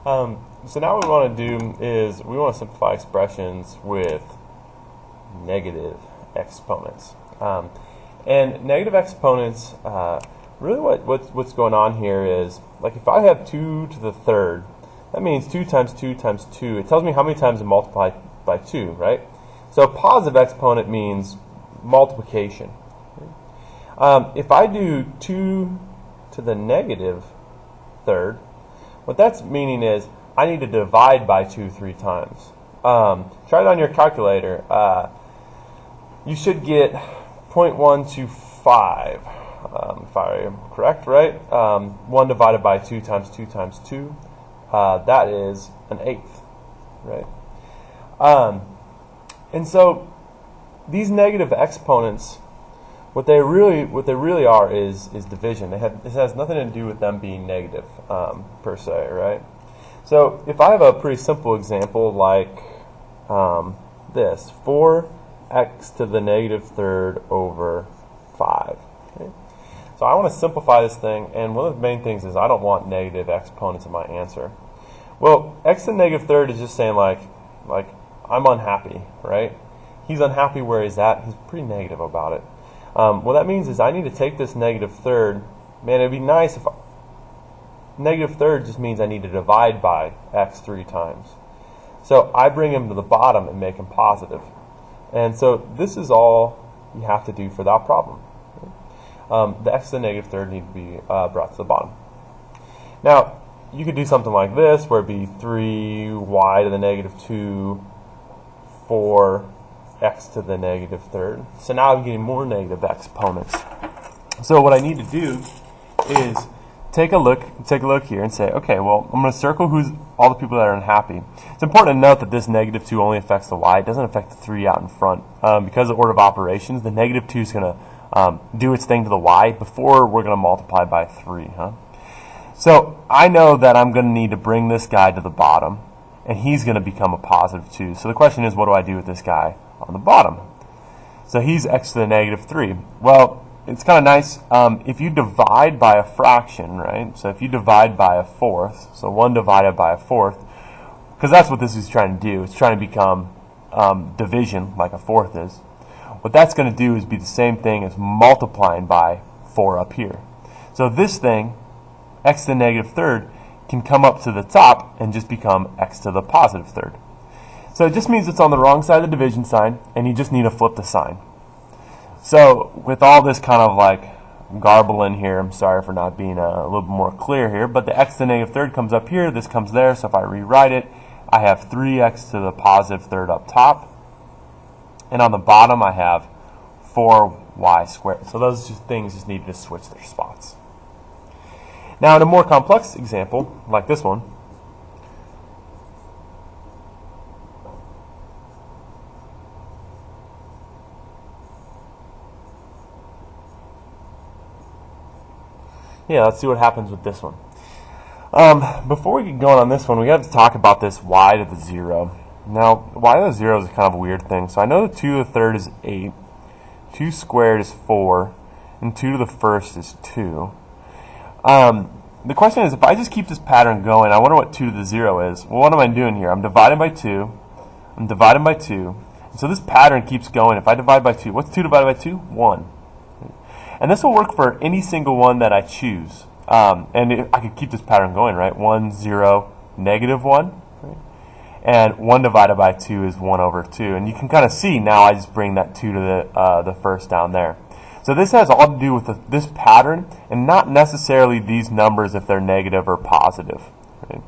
So now what we want to do is we want to simplify expressions with negative exponents. And negative exponents, really what's going on here is, like if I have 2 to the third, that means 2 times 2 times 2. It tells me how many times to multiply by 2, right? So a positive exponent means multiplication. If I do 2 to the negative third, what that's meaning is I need to divide by 2 3 times. Try it on your calculator. You should get 0.125, if I am correct, right? 1 divided by 2 times 2 times 2, that is an eighth, right? And so these negative exponents, what they really are is division. This has nothing to do with them being negative per se, right? So if I have a pretty simple example like this, 4x to the negative third over 5. Okay? So I want to simplify this thing, and one of the main things is I don't want negative exponents in my answer. Well, x to the negative third is just saying like I'm unhappy, right? He's unhappy where he's at. He's pretty negative about it. What that means is I need to take this negative third. Man, it'd be nice if negative third just means I need to divide by x 3 times. So I bring him to the bottom and make him positive. And so this is all you have to do for that problem. The x to the negative third need to be brought to the bottom. Now, you could do something like this, where it'd be 3y to the negative 2, 4x to the negative third. So now I'm getting more negative exponents. So what I need to do is take a look here and say, okay, well, I'm going to circle who's all the people that are unhappy. It's important to note that this negative 2 only affects the y. It doesn't affect the 3 out in front. Because of order of operations, the negative 2 is going to do its thing to the y before we're going to multiply by 3. So I know that I'm going to need to bring this guy to the bottom, and he's going to become a positive 2. So the question is, what do I do with this guy on the bottom? So he's x to the negative 3. Well, it's kind of nice if you divide by a fraction, right? So if you divide by a fourth, so 1 divided by a fourth, because that's what this is trying to do. It's trying to become division, like a fourth is. What that's going to do is be the same thing as multiplying by 4 up here. So this thing, x to the negative third, can come up to the top and just become x to the positive third. So it just means it's on the wrong side of the division sign, and you just need to flip the sign. So with all this kind of like garble in here, I'm sorry for not being a little bit more clear here, but the x to the negative third comes up here, this comes there, so if I rewrite it, I have 3x to the positive third up top, and on the bottom I have 4y squared. So those things just need to switch their spots. Now in a more complex example, like this one, let's see what happens with this one. Before we get going on this one, we have to talk about this y to the 0. Now, y to the 0 is kind of a weird thing. So I know that 2 to the third is 8, 2 squared is 4, and 2 to the first is 2. The question is, if I just keep this pattern going, I wonder what 2 to the 0 is. Well, what am I doing here? I'm dividing by 2. I'm dividing by 2. And so this pattern keeps going. If I divide by 2, what's 2 divided by 2? 1. And this will work for any single one that I choose. And I could keep this pattern going, right? 1, 0, negative 1. Right? And 1 divided by 2 is 1 over 2. And you can kind of see now I just bring that 2 to the first down there. So this has all to do with this pattern and not necessarily these numbers if they're negative or positive. Right?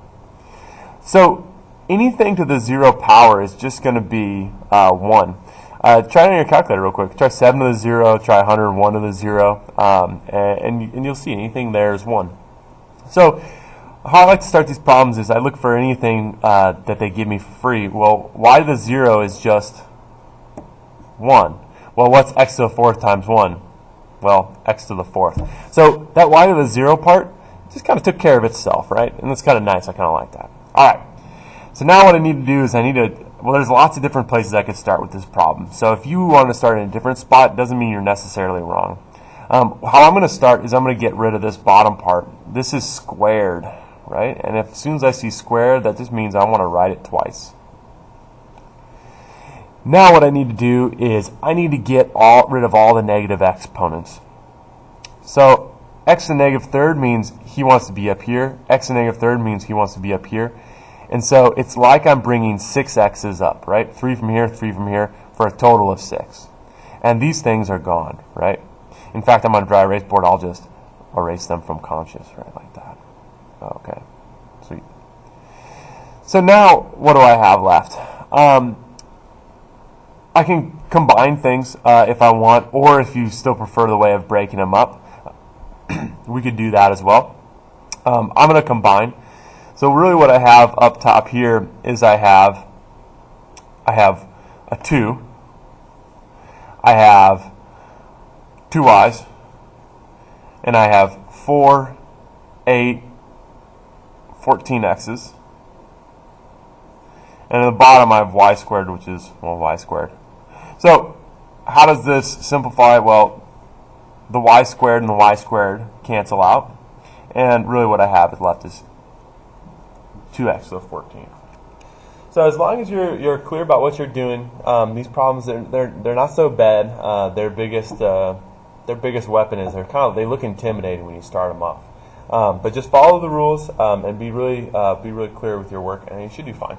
So anything to the 0 power is just going to be 1. Try it on your calculator real quick. Try 7 to the 0, try 101 to the 0, and you'll see anything there is 1. So how I like to start these problems is I look for anything that they give me for free. Well, y to the 0 is just 1. Well, what's x to the 4th times 1? Well, x to the 4th. So that y to the 0 part just kind of took care of itself, right? And that's kind of nice. I kind of like that. All right. So now what I need to do is well, there's lots of different places I could start with this problem. So if you want to start in a different spot, it doesn't mean you're necessarily wrong. How I'm going to start is I'm going to get rid of this bottom part. This is squared, right? And if, as soon as I see square, that just means I want to write it twice. Now what I need to do is I need to get rid of all the negative exponents. So x to the negative third means he wants to be up here. X to the negative third means he wants to be up here. And so it's like I'm bringing 6 x's up, right? 3 from here, 3 from here, for a total of 6. And these things are gone, right? In fact, I'm on a dry erase board. I'll just erase them from conscious, right, like that. Okay, sweet. So now, what do I have left? I can combine things if I want, or if you still prefer the way of breaking them up, we could do that as well. I'm going to combine. So really what I have up top here is I have a 2, I have 2 y's, and I have 4, 8, 14 x's. And at the bottom I have y squared, which is, well, y squared. So how does this simplify? Well, the y squared and the y squared cancel out. And really what I have is left is 2x, so 14. So as long as you're clear about what you're doing, these problems, they're not so bad. Their biggest weapon is they look intimidating when you start them off. But just follow the rules and be really clear with your work, and you should do fine.